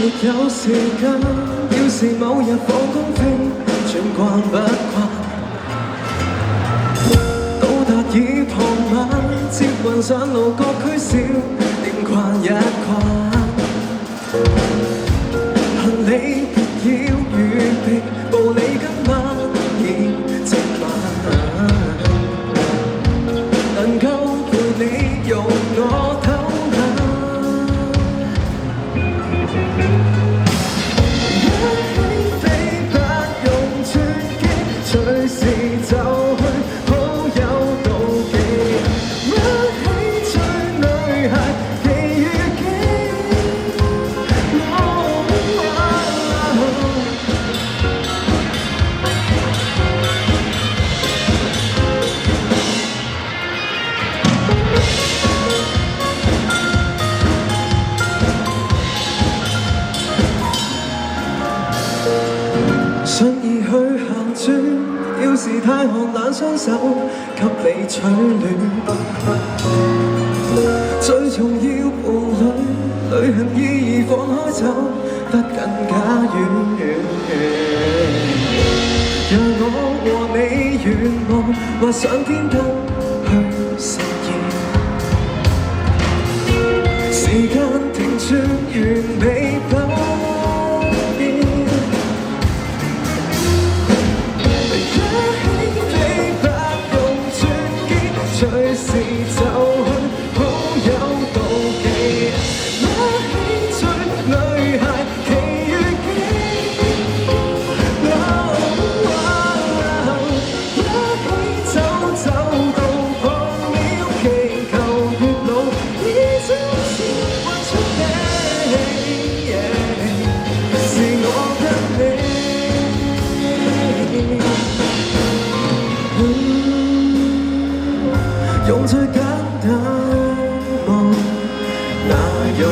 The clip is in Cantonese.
沒有時間，要是某日放工飛，轉慣不慣？到達已傍晚，接運上路各區小店逛一逛。行李別要預備，步履今晚已靜晚，能夠陪你用我偷懶。隨時就去，好有妒忌。握起追女孩，奇遇記。信義去行轉。要是太寒冷，雙手給你取暖。最重要伴侶，旅行意義放開走，得更加遠。讓我和你願望畫上天燈去實現，時間停住完美不變。隨時就去，好有妒忌。握起追女孩，奇遇記。一起走走到破了，祈求月老已將錢運出嚟，是我跟你。用最簡單夢，那用